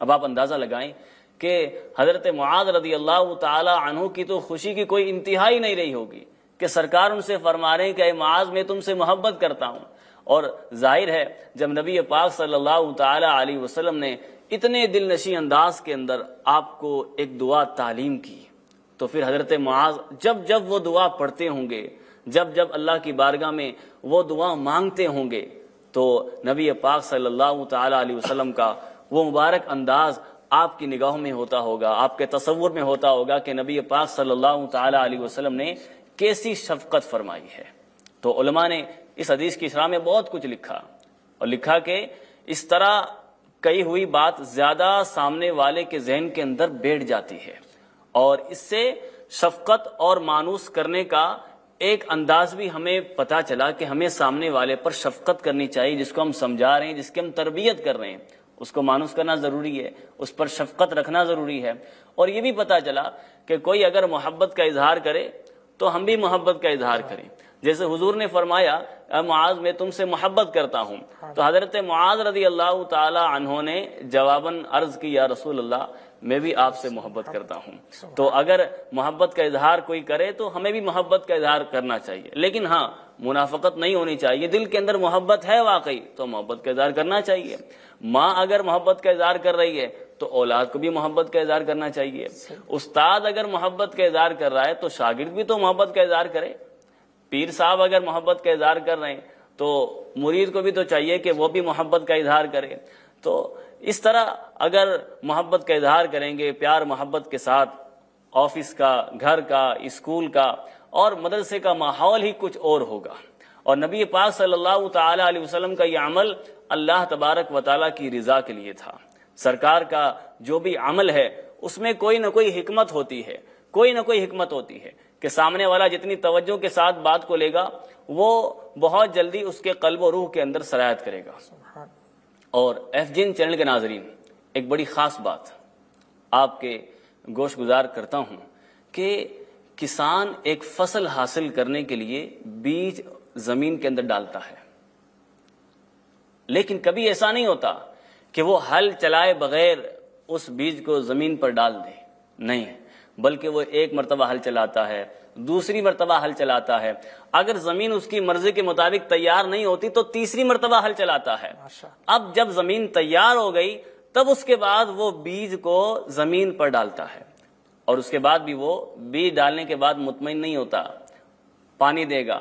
اب آپ اندازہ لگائیں کہ حضرت معاذ رضی اللہ تعالی عنہ کی تو خوشی کی کوئی انتہا ہی نہیں رہی ہوگی کہ سرکار ان سے فرما رہے ہیں کہ اے معاذ میں تم سے محبت کرتا ہوں. اور ظاہر ہے جب نبی پاک صلی اللہ تعالی علیہ وسلم نے اتنے دل نشیں انداز کے اندر آپ کو ایک دعا تعلیم کی تو پھر حضرت معاذ جب جب وہ دعا پڑھتے ہوں گے، جب جب اللہ کی بارگاہ میں وہ دعا مانگتے ہوں گے تو نبی پاک صلی اللہ تعالی علیہ وسلم کا وہ مبارک انداز آپ کی نگاہوں میں ہوتا ہوگا، آپ کے تصور میں ہوتا ہوگا کہ نبی پاک صلی اللہ تعالی علیہ وسلم نے کیسی شفقت فرمائی ہے. تو علماء نے اس حدیث کی شرح میں بہت کچھ لکھا اور لکھا کہ اس طرح کہی ہوئی بات زیادہ سامنے والے کے ذہن کے اندر بیٹھ جاتی ہے اور اس سے شفقت اور مانوس کرنے کا ایک انداز بھی ہمیں پتہ چلا کہ ہمیں سامنے والے پر شفقت کرنی چاہیے، جس کو ہم سمجھا رہے ہیں، جس کی ہم تربیت کر رہے ہیں، اس کو مانوس کرنا ضروری ہے، اس پر شفقت رکھنا ضروری ہے. اور یہ بھی پتہ چلا کہ کوئی اگر محبت کا اظہار کرے تو ہم بھی محبت کا اظہار کریں. جیسے حضور نے فرمایا اے معاذ میں تم سے محبت کرتا ہوں، تو حضرت معاذ رضی اللہ تعالی عنہ نے جواباً عرض کی یا رسول اللہ میں بھی آپ سے محبت کرتا ہوں. تو اگر محبت کا اظہار کوئی کرے تو ہمیں بھی محبت کا اظہار کرنا چاہیے، لیکن ہاں منافقت نہیں ہونی چاہیے. دل کے اندر محبت ہے واقعی تو محبت کا اظہار کرنا چاہیے. ماں اگر محبت کا اظہار کر رہی ہے تو اولاد کو بھی محبت کا اظہار کرنا چاہیے. استاد اگر محبت کا اظہار کر رہا ہے تو شاگرد بھی تو محبت کا اظہار کرے. پیر صاحب اگر محبت کا اظہار کر رہے ہیں تو مرید کو بھی تو چاہیے کہ وہ بھی محبت کا اظہار کرے. تو اس طرح اگر محبت کا اظہار کریں گے پیار محبت کے ساتھ، آفس کا، گھر کا، اسکول کا اور مدرسے کا ماحول ہی کچھ اور ہوگا. اور نبی پاک صلی اللہ تعالی علیہ وسلم کا یہ عمل اللہ تبارک و تعالیٰ کی رضا کے لیے تھا. سرکار کا جو بھی عمل ہے اس میں کوئی نہ کوئی حکمت ہوتی ہے، کوئی نہ کوئی حکمت ہوتی ہے کہ سامنے والا جتنی توجہ کے ساتھ بات کو لے گا وہ بہت جلدی اس کے قلب و روح کے اندر سرایت کرے گا. اور FGN چینل کے ناظرین، ایک بڑی خاص بات آپ کے گوش گزار کرتا ہوں کہ کسان ایک فصل حاصل کرنے کے لیے بیج زمین کے اندر ڈالتا ہے، لیکن کبھی ایسا نہیں ہوتا کہ وہ ہل چلائے بغیر اس بیج کو زمین پر ڈال دے. نہیں، بلکہ وہ ایک مرتبہ ہل چلاتا ہے، دوسری مرتبہ ہل چلاتا ہے. اگر زمین اس کی مرضی کے مطابق تیار نہیں ہوتی تو تیسری مرتبہ ہل چلاتا ہے. اب جب زمین تیار ہو گئی تب اس کے بعد وہ بیج کو زمین پر ڈالتا ہے. اور اس کے بعد بھی وہ بیج ڈالنے کے بعد مطمئن نہیں ہوتا، پانی دے گا،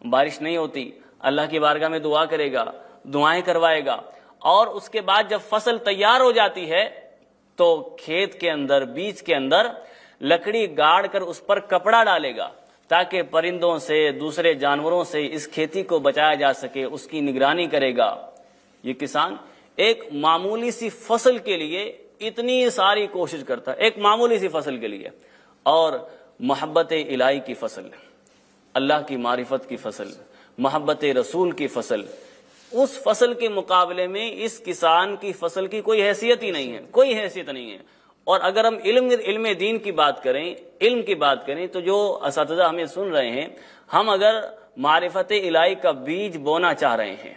بارش نہیں ہوتی، اللہ کی بارگاہ میں دعا کرے گا، دعائیں کروائے گا. اور اس کے بعد جب فصل تیار ہو جاتی ہے تو کھیت کے اندر، بیج کے اندر لکڑی گاڑ کر اس پر کپڑا ڈالے گا تاکہ پرندوں سے، دوسرے جانوروں سے اس کھیتی کو بچایا جا سکے، اس کی نگرانی کرے گا. یہ کسان ایک معمولی سی فصل کے لیے اتنی ساری کوشش کرتا ہے، ایک معمولی سی فصل کے لیے. اور محبت الہی کی فصل، اللہ کی معرفت کی فصل، محبت رسول کی فصل، اس فصل کے مقابلے میں اس کسان کی فصل کی کوئی حیثیت ہی نہیں ہے، کوئی حیثیت نہیں ہے. اور اگر ہم علم دین کی بات کریں، علم کی بات کریں تو جو اساتذہ ہمیں سن رہے ہیں، ہم اگر معرفت الہی کا بیج بونا چاہ رہے ہیں،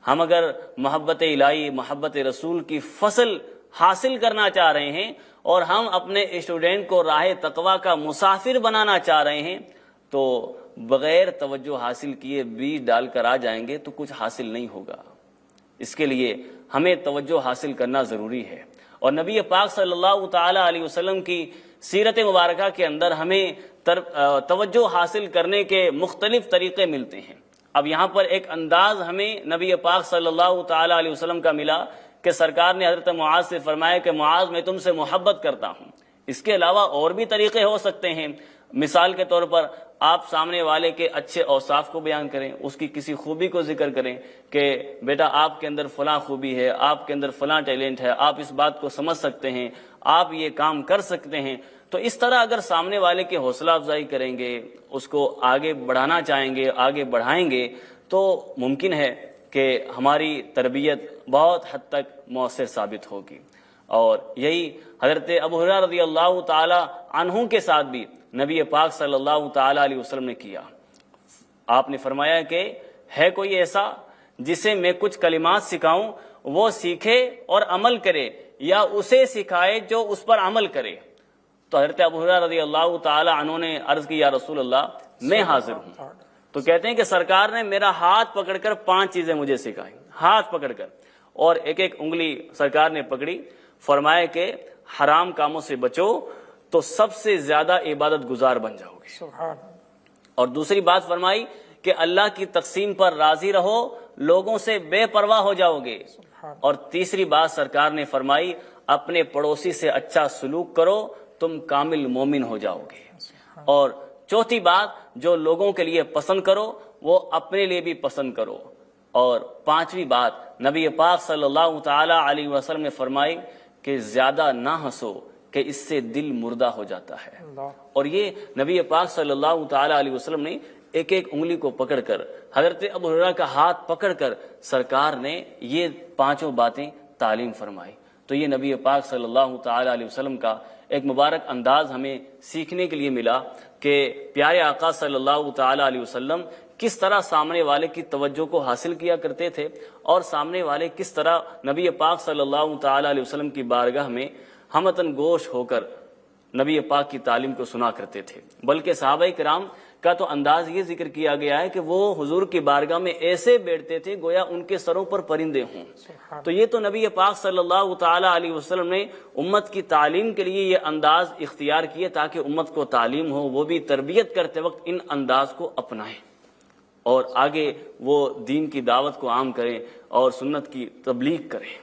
ہم اگر محبت الہی، محبت رسول کی فصل حاصل کرنا چاہ رہے ہیں اور ہم اپنے اسٹوڈنٹ کو راہ تقویٰ کا مسافر بنانا چاہ رہے ہیں تو بغیر توجہ حاصل کیے بیج ڈال کر آ جائیں گے تو کچھ حاصل نہیں ہوگا. اس کے لیے ہمیں توجہ حاصل کرنا ضروری ہے. اور نبی پاک صلی اللہ تعالی علیہ وسلم کی سیرت مبارکہ کے اندر ہمیں توجہ حاصل کرنے کے مختلف طریقے ملتے ہیں. اب یہاں پر ایک انداز ہمیں نبی پاک صلی اللہ تعالی علیہ وسلم کا ملا کہ سرکار نے حضرت معاذ سے فرمایا کہ معاذ میں تم سے محبت کرتا ہوں. اس کے علاوہ اور بھی طریقے ہو سکتے ہیں. مثال کے طور پر آپ سامنے والے کے اچھے اوصاف کو بیان کریں، اس کی کسی خوبی کو ذکر کریں کہ بیٹا آپ کے اندر فلاں خوبی ہے، آپ کے اندر فلاں ٹیلنٹ ہے، آپ اس بات کو سمجھ سکتے ہیں، آپ یہ کام کر سکتے ہیں. تو اس طرح اگر سامنے والے کی حوصلہ افزائی کریں گے، اس کو آگے بڑھانا چاہیں گے، آگے بڑھائیں گے تو ممکن ہے کہ ہماری تربیت بہت حد تک مؤثر ثابت ہوگی. اور یہی حضرت ابو ہریرہ رضی اللہ تعالی عنہ کے ساتھ بھی نبی پاک صلی اللہ تعالی علیہ وسلم نے کیا. آپ نے فرمایا کہ ہے کوئی ایسا جسے میں کچھ کلمات سکھاؤں، وہ سیکھے اور عمل کرے یا اسے سکھائے جو اس پر عمل کرے۔ تو حضرت ابو ہریرہ رضی اللہ تعالی عنہ نے عرض کی یا رسول اللہ میں حاضر ہوں۔ تو کہتے ہیں کہ سرکار نے میرا ہاتھ پکڑ کر 5 چیزیں مجھے سکھائیں، ہاتھ پکڑ کر، اور ایک ایک انگلی سرکار نے پکڑی، فرمایا کہ حرام کاموں سے بچو تو سب سے زیادہ عبادت گزار بن جاؤ گے۔ سبحان اور دوسری بات فرمائی کہ اللہ کی تقسیم پر راضی رہو، لوگوں سے بے پرواہ ہو جاؤ گے۔ اور تیسری بات سرکار نے فرمائی اپنے پڑوسی سے اچھا سلوک کرو، تم کامل مومن ہو جاؤ گے۔ اور چوتھی بات جو لوگوں کے لیے پسند کرو وہ اپنے لیے بھی پسند کرو۔ اور پانچویں بات نبی پاک صلی اللہ تعالی علیہ وسلم نے فرمائی کہ زیادہ نہ ہنسو کہ اس سے دل مردہ ہو جاتا ہے۔ اللہ، اور یہ نبی پاک صلی اللہ تعالی علیہ وسلم نے ایک ایک انگلی کو پکڑ کر، حضرت ابو ہریرہ کا ہاتھ پکڑ کر سرکار نے یہ 5 باتیں تعلیم فرمائی۔ تو یہ نبی پاک صلی اللہ تعالی علیہ وسلم کا ایک مبارک انداز ہمیں سیکھنے کے لیے ملا کہ پیارے آقا صلی اللہ تعالی علیہ وسلم کس طرح سامنے والے کی توجہ کو حاصل کیا کرتے تھے، اور سامنے والے کس طرح نبی پاک صلی اللہ تعالی علیہ وسلم کی بارگاہ میں ہمتن گوش ہو کر نبی پاک کی تعلیم کو سنا کرتے تھے۔ بلکہ صحابہ کرام کا تو انداز یہ ذکر کیا گیا ہے کہ وہ حضور کی بارگاہ میں ایسے بیٹھتے تھے گویا ان کے سروں پر پرندے ہوں۔ تو یہ تو نبی پاک صلی اللہ تعالی علیہ وسلم نے امت کی تعلیم کے لیے یہ انداز اختیار کیے تاکہ امت کو تعلیم ہو، وہ بھی تربیت کرتے وقت ان انداز کو اپنائیں اور آگے وہ دین کی دعوت کو عام کریں اور سنت کی تبلیغ کریں۔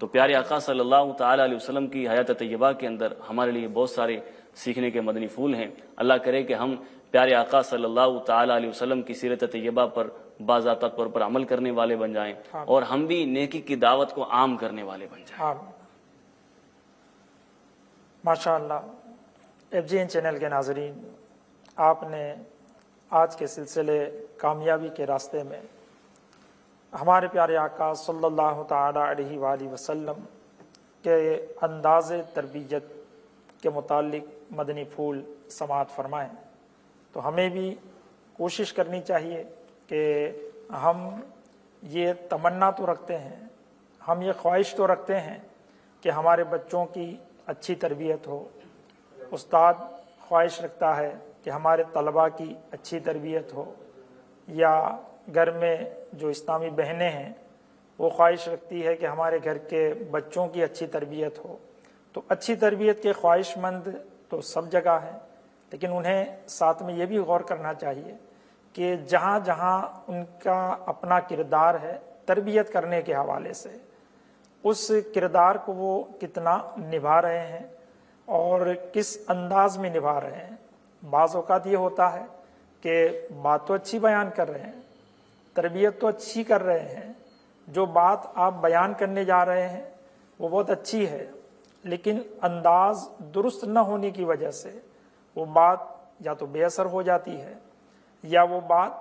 تو پیارے آقا صلی اللہ تعالی علیہ وسلم کی حیات طیبہ کے اندر ہمارے لیے بہت سارے سیکھنے کے مدنی پھول ہیں۔ اللہ کرے کہ ہم پیارے آقا صلی اللہ تعالی علیہ وسلم کی سیرت طیبہ پر باضابطہ طور پر عمل کرنے والے بن جائیں اور ہم بھی نیکی کی دعوت کو عام کرنے والے بن جائیں۔ آمین۔ ماشاءاللہ FGN چینل کے ناظرین، آپ نے آج کے سلسلے کامیابی کے راستے میں ہمارے پیارے آقا صلی اللہ تعالی علیہ وآلہ وسلم کے انداز تربیت کے متعلق مدنی پھول سماعت فرمائیں۔ تو ہمیں بھی کوشش کرنی چاہیے کہ ہم یہ تمنا تو رکھتے ہیں، ہم یہ خواہش تو رکھتے ہیں کہ ہمارے بچوں کی اچھی تربیت ہو، استاد خواہش رکھتا ہے کہ ہمارے طلباء کی اچھی تربیت ہو، یا گھر میں جو اسلامی بہنیں ہیں وہ خواہش رکھتی ہے کہ ہمارے گھر کے بچوں کی اچھی تربیت ہو۔ تو اچھی تربیت کے خواہش مند تو سب جگہ ہیں، لیکن انہیں ساتھ میں یہ بھی غور کرنا چاہیے کہ جہاں جہاں ان کا اپنا کردار ہے تربیت کرنے کے حوالے سے، اس کردار کو وہ کتنا نبھا رہے ہیں اور کس انداز میں نبھا رہے ہیں۔ بعض اوقات یہ ہوتا ہے کہ بات تو اچھی بیان کر رہے ہیں، تربیت تو اچھی کر رہے ہیں، جو بات آپ بیان کرنے جا رہے ہیں وہ بہت اچھی ہے، لیکن انداز درست نہ ہونے کی وجہ سے وہ بات یا تو بے اثر ہو جاتی ہے، یا وہ بات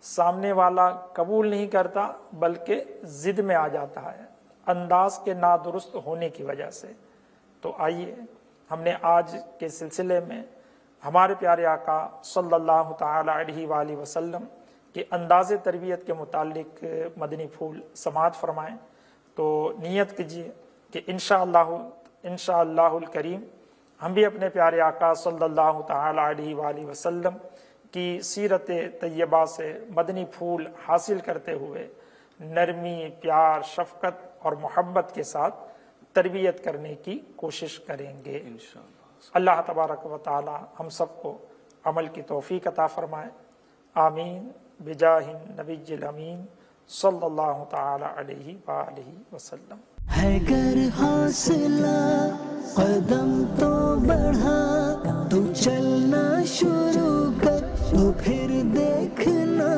سامنے والا قبول نہیں کرتا بلکہ ضد میں آ جاتا ہے انداز کے نادرست ہونے کی وجہ سے۔ تو آئیے ہم نے آج کے سلسلے میں ہمارے پیارے آقا صلی اللہ تعالی علیہ وآلہ وسلم کے انداز تربیت کے متعلق مدنی پھول سماعت فرمائیں۔ تو نیت کیجیے کہ انشاءاللہ الکریم ہم بھی اپنے پیارے آقا صلی اللہ تعالی علیہ وآلہ وسلم کی سیرت طیبہ سے مدنی پھول حاصل کرتے ہوئے نرمی، پیار، شفقت اور محبت کے ساتھ تربیت کرنے کی کوشش کریں گے انشاءاللہ۔ اللہ تبارک و تعالی ہم سب کو عمل کی توفیق عطا فرمائے، آمین، بجاہ النبی الامین صلی اللہ تعالی علیہ وآلہ وسلم۔ ہے گر حوصلہ قدم تو بڑھا، تو چلنا شروع کر تو پھر دیکھنا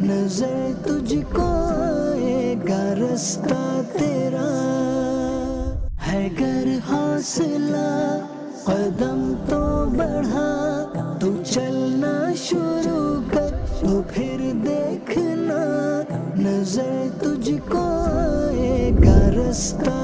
نظر تجھ کو آئے گا رستہ تیرا۔ ہے گر حوصلہ قدم تو بڑھا، تو چلنا شروع کر تو پھر دیکھنا نظر تجھ کو آئے گا رستہ